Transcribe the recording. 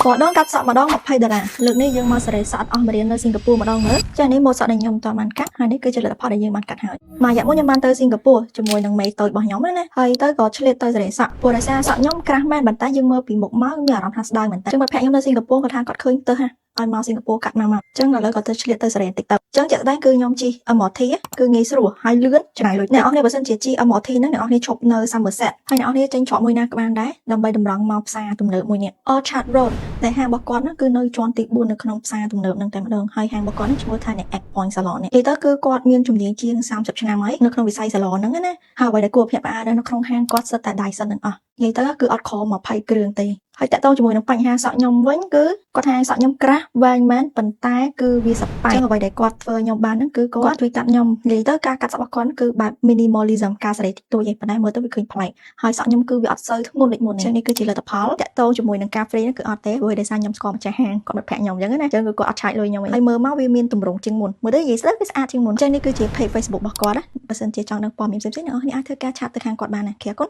គាត់ដងកាត់សក់ម្ដង$20លើកនេះយើងមកសេរីសក់អស់មករៀននៅសិង្ហបុរីម្ដងមើលចានេះម៉ូតសក់ដែលខ្ញុំតបានកាត់ហើយនេះគឺជាលទ្ធផលដែលយើងបានកាត់ហើយមួយរយៈមុនខ្ញុំបានទៅសិង្ហបុរីជាមួយនឹងមេតូចរបស់ខ្ញុំណាហើយទៅក៏ឆ្លៀតទៅសេរីសក់ព្រោះដោយសារសក់ខ្ញុំក្រាស់មែនប៉ុន្តែយើងមើលពីមុខមកមានអារម្មណ៍ថាស្ដើងមែនតើចឹងមិត្តភក្តិខ្ញុំនៅសិង្ហបុរីគាត់ថាគាត់ឃើញទៅឲ្យមកសិង្ហបុរីកាត់មកចឹងឥឡូវក៏ទៅឆ្លៀតទៅសេរីបន្តិចទៅចឹងជាក់ស្ដែងគឺខ្ញុំជិះ MRT គឺងាយស្រួលហើយលឿនច្នៃលុយអ្នកនរគ្នាបើសិនជាជិះ MRT ហ្នឹងអ្នកនរគ្នាឈប់នៅ Somerset ហើយអ្នកនរគ្នាចេញច្រកមួយណាក៏បានដែរដើម្បីតម្រង់មកផ្សារទំនើបមួយនេះ Orchard Road ដែលហាងរបស់គាត់ហ្នឹងគឺនៅជាន់ទី4នៅក្នុងផ្សារទំនើបហ្នឹងតែម្ដងហើយហាងរបស់គាត់ហ្នឹងឈ្មោះថា Egg Point Salon នេះនិយាយទៅគឺគាត់មានជំនាញជាង30ឆ្នាំហើយនៅក្នុងវិស័យ salon ហ្នឹងណាហើយអ្វីដែលគួរភ្ញាក់ផ្អើលនៅក្នុងហាងគាត់សិតតែ Dyson ទាំងអស់និយាយទៅគឺអត់ខំ20គ្រឿងទេហើយតាក់ទងជាមួយនឹងបញ្ហាសក់ខ្ញុំវិញគឺគាត់ថាសក់ខ្ញុំក្រាស់វែងមែនប៉ុន្តែគឺវាសប៉ែចឹងអ្វីដែលគាត់ធ្វើខ្ញុំបានហ្នឹងគឺគាត់ជួយកាត់ខ្ញុំនិយាយទៅការកាត់សក់របស់គាត់គឺបែប minimalism ការសេរីតិចតួចឯងប៉ុន្តែមើលទៅវាឃើញប្លែកហើយសក់ខ្ញុំគឺវាអត់សូវធ្ងន់ដូចមុនទេចឹងនេះគឺជាលទ្ធផលតាក់ទងជាមួយនឹងការ free ហ្នឹងគឺអត់ទេព្រោះដោយសារខ្ញុំស្គាល់ម្ចាស់ហាងគាត់មិត្តភក្តិខ្ញុំចឹងណាចឹងគឺគាត់អត់ឆាយលុយខ្ញុំឯងហើយមើលមកវាមានទម្រង់ជាងមុនមើលទៅនិយាយស្ដាប់វាស្អាតជាងមុនចឹងនេះគឺជា page Facebook របស់គាត់ណាបើសិនជាចង់ដឹងព័ត៌មានផ្សេងៗអ្នកនរគ្នាអាចធ្វើការឆាតទៅខាងគាត់បានណាគេអរគុណ